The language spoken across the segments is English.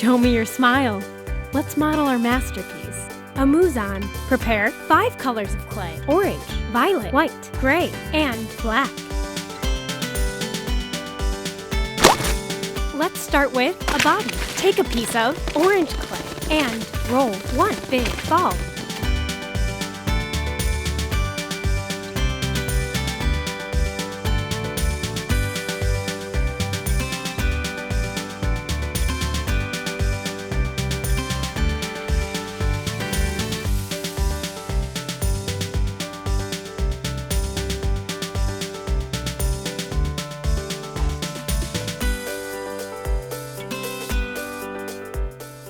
Show me your smile. Let's model our masterpiece, a Muzon. Prepare 5 colors of clay: orange, violet, white, gray, and black. Let's start with a body. Take a piece of orange clay and roll one big ball.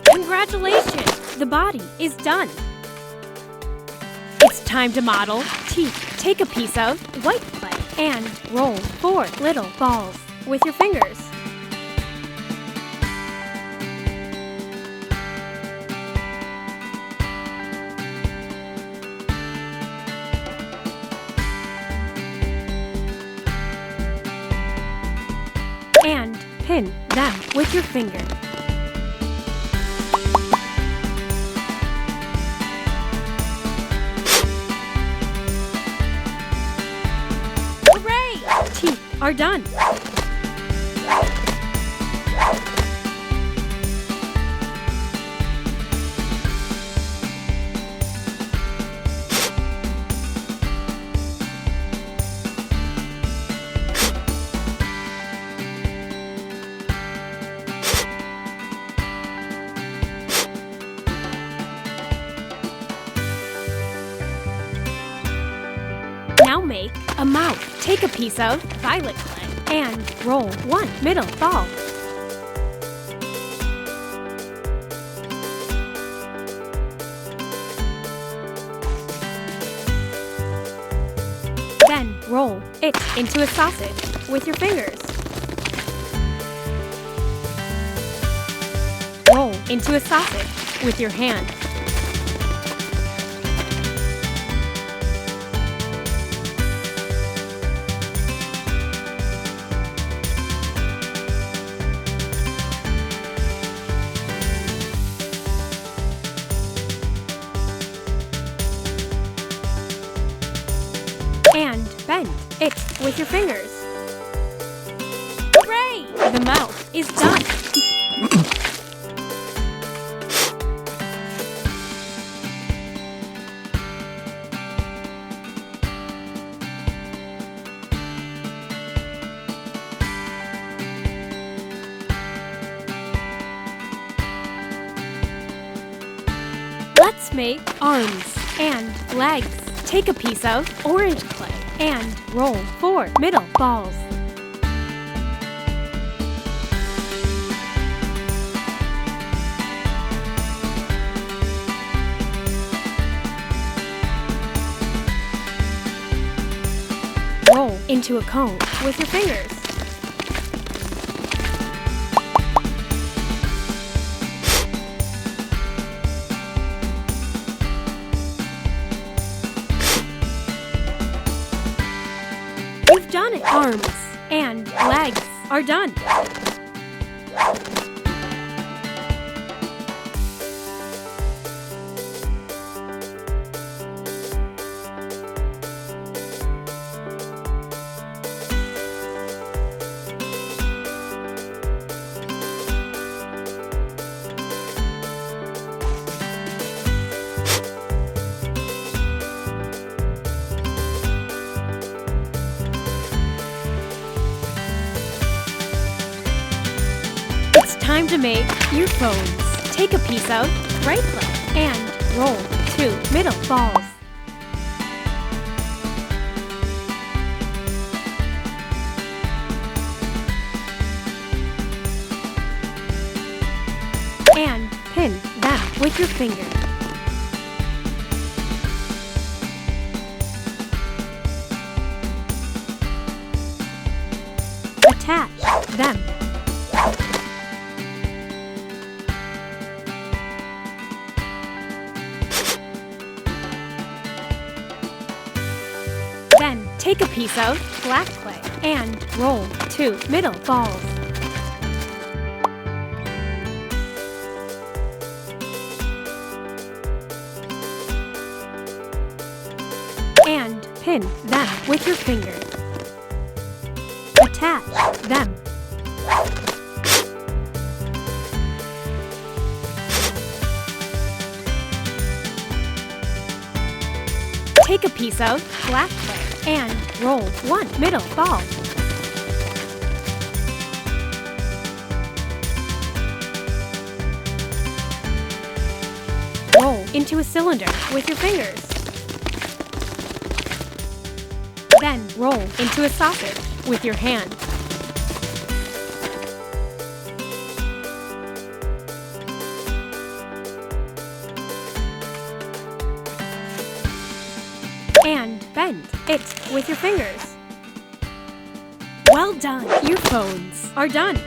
Congratulations! The body is done. It's time to model teeth. Take a piece of white clay and roll 4 little balls with your fingers. And pin them with your finger. Teeth are done. Now make a mouth. Take a piece of violet clay and roll 1 middle ball. Then roll it into a sausage with your fingers. Roll into a sausage with your hand. And bend it with your fingers. Hooray! The mouth is done. Let's make arms and legs. Take a piece of orange clay and roll 4 middle balls. Roll into a cone with your fingers. You've done it! Arms and legs are done. Time to make earphones. Take a piece of gray clay and roll 2 middle balls. And pin them with your finger. Attach them. Then take a piece of black clay and roll 2 middle balls. Pin them with your fingers. Attach them. Take a piece of black clay and roll one middle ball. Roll into a cylinder with your fingers. Then roll into a sausage with your hand. And bend it with your fingers. Well done! Your phones are done!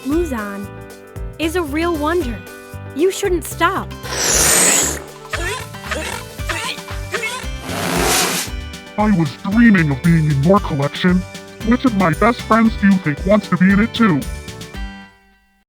Muzon is a real wonder. You shouldn't stop. I was dreaming of being in your collection. Which of my best friends do you think wants to be in it too?